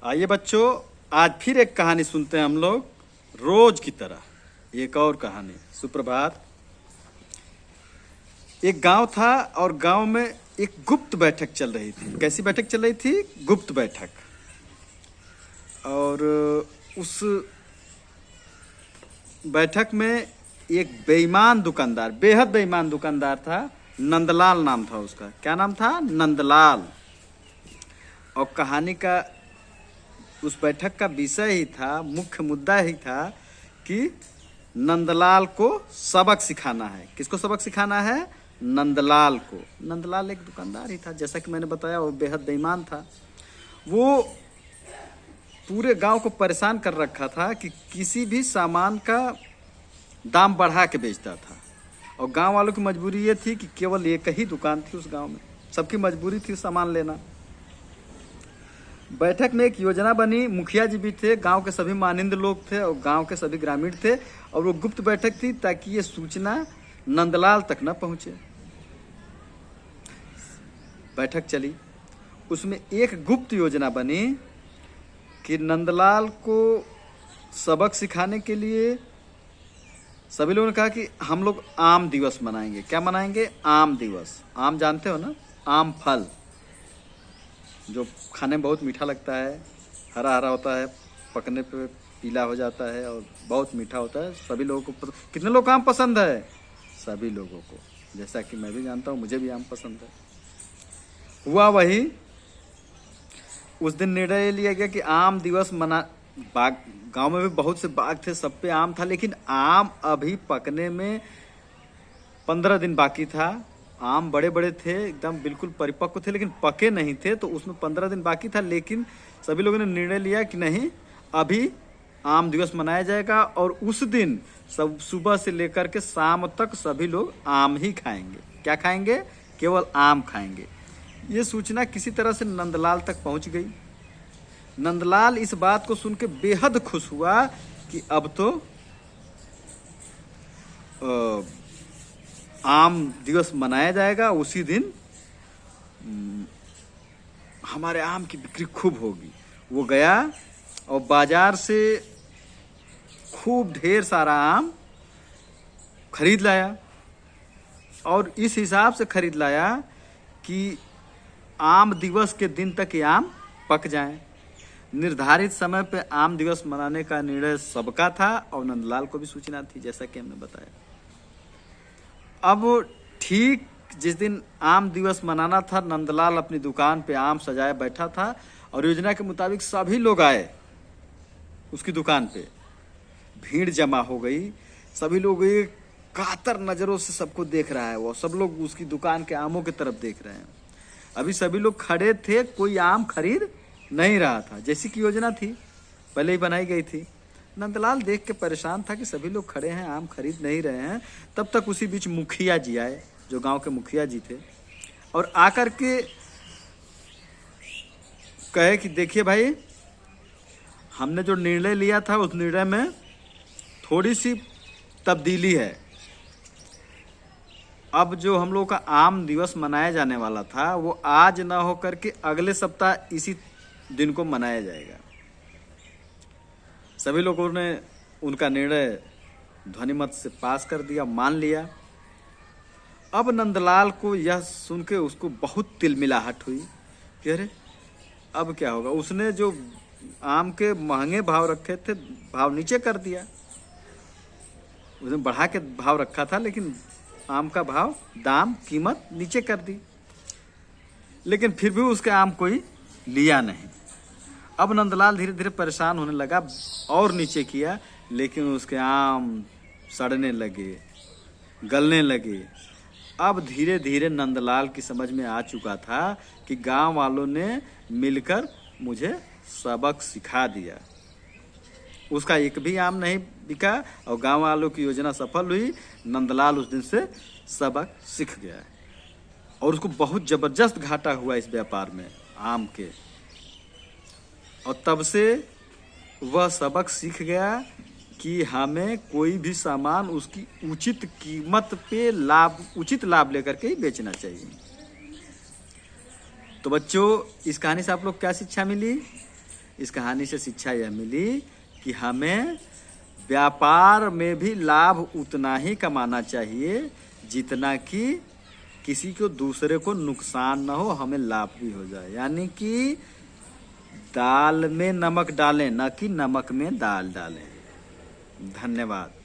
आइए बच्चों, आज फिर एक कहानी सुनते हैं हम लोग रोज की तरह। एक और कहानी। सुप्रभात। एक गांव था और गांव में एक गुप्त बैठक चल रही थी। कैसी बैठक चल रही थी? गुप्त बैठक। और उस बैठक में एक बेईमान दुकानदार, बेहद बेईमान दुकानदार था। नंदलाल नाम था उसका। क्या नाम था? नंदलाल। और कहानी का उस बैठक का विषय ही था, मुख्य मुद्दा ही था कि नंदलाल को सबक सिखाना है। किसको सबक सिखाना है? नंदलाल को। नंदलाल एक दुकानदार ही था, जैसा कि मैंने बताया, वो बेहद बेईमान था। वो पूरे गांव को परेशान कर रखा था कि किसी भी सामान का दाम बढ़ा के बेचता था। और गांव वालों की मजबूरी ये थी कि केवल एक ही दुकान थी उस गांव में। सबकी मजबूरी थी सामान लेना। बैठक में एक योजना बनी। मुखिया जी भी थे, गांव के सभी मानिंद लोग थे और गांव के सभी ग्रामीण थे। और वो गुप्त बैठक थी ताकि ये सूचना नंदलाल तक न पहुंचे। बैठक चली। उसमें एक गुप्त योजना बनी कि नंदलाल को सबक सिखाने के लिए सभी लोगों ने कहा कि हम लोग आम दिवस मनाएंगे। क्या मनाएंगे? आम दिवस। आम जानते हो ना? आम फल जो खाने में बहुत मीठा लगता है, हरा हरा होता है, पकने पे पीला हो जाता है और बहुत मीठा होता है। सभी लोगों को कितने लोग आम पसंद है? सभी लोगों को। जैसा कि मैं भी जानता हूँ, मुझे भी आम पसंद है। हुआ वही। उस दिन निर्णय लिया गया कि आम दिवस मना। बाग, गांव में भी बहुत से बाग थे, सब पे आम था, लेकिन आम अभी पकने में 15 दिन बाकी था। आम बड़े बड़े थे, एकदम बिल्कुल परिपक्व थे, लेकिन पके नहीं थे, तो उसमें 15 दिन बाकी था। लेकिन सभी लोगों ने निर्णय लिया कि नहीं, अभी आम दिवस मनाया जाएगा और उस दिन सब सुबह से लेकर के शाम तक सभी लोग आम ही खाएंगे। क्या खाएंगे? केवल आम खाएंगे। ये सूचना किसी तरह से नंदलाल तक पहुंच गई। नंदलाल इस बात को सुन के बेहद खुश हुआ कि अब तो आम दिवस मनाया जाएगा। उसी दिन हमारे आम की बिक्री खूब होगी। वो गया और बाजार से खूब ढेर सारा आम खरीद लाया और इस हिसाब से खरीद लाया कि आम दिवस के दिन तक ये आम पक जाएं। निर्धारित समय पे आम दिवस मनाने का निर्णय सबका था और नंदलाल को भी सूचना थी, जैसा कि हमने बताया। अब ठीक जिस दिन आम दिवस मनाना था, नंदलाल अपनी दुकान पे आम सजाए बैठा था और योजना के मुताबिक सभी लोग आए उसकी दुकान पे। भीड़ जमा हो गई। सभी लोग एक कातर नजरों से सबको देख रहा है। वो सब लोग उसकी दुकान के आमों की तरफ देख रहे हैं। अभी सभी लोग खड़े थे, कोई आम खरीद नहीं रहा था, जैसी की योजना थी, पहले ही बनाई गई थी। नंदलाल देख के परेशान था कि सभी लोग खड़े हैं, आम खरीद नहीं रहे हैं। तब तक उसी बीच मुखिया जी आए, जो गांव के मुखिया जी थे, और आकर के कहे कि देखिए भाई, हमने जो निर्णय लिया था उस निर्णय में थोड़ी सी तब्दीली है। अब जो हम लोग का आम दिवस मनाया जाने वाला था वो आज ना होकर के अगले सप्ताह इसी दिन को मनाया जाएगा। सभी लोगों ने उनका निर्णय ध्वनिमत से पास कर दिया, मान लिया। अब नंदलाल को यह सुन के उसको बहुत तिलमिलाहट हुई कि अरे अब क्या होगा। उसने जो आम के महंगे भाव रखे थे, भाव नीचे कर दिया। उसने बढ़ा के भाव रखा था, लेकिन आम का भाव, दाम, कीमत नीचे कर दी। लेकिन फिर भी उसके आम कोई लिया नहीं। अब नंदलाल धीरे धीरे परेशान होने लगा और नीचे किया, लेकिन उसके आम सड़ने लगे, गलने लगे। अब धीरे धीरे नंदलाल की समझ में आ चुका था कि गांव वालों ने मिलकर मुझे सबक सिखा दिया। उसका एक भी आम नहीं बिका और गांव वालों की योजना सफल हुई। नंदलाल उस दिन से सबक सीख गया और उसको बहुत जबरदस्त घाटा हुआ इस व्यापार में आम के। और तब से वह सबक सीख गया कि हमें कोई भी सामान उसकी उचित कीमत पे उचित लाभ लेकर के ही बेचना चाहिए। तो बच्चों, इस कहानी से आप लोग क्या शिक्षा मिली? इस कहानी से शिक्षा यह मिली कि हमें व्यापार में भी लाभ उतना ही कमाना चाहिए जितना कि किसी को दूसरे को नुकसान ना हो, हमें लाभ भी हो जाए। यानी कि दाल में नमक डालें, न कि नमक में दाल डालें। धन्यवाद।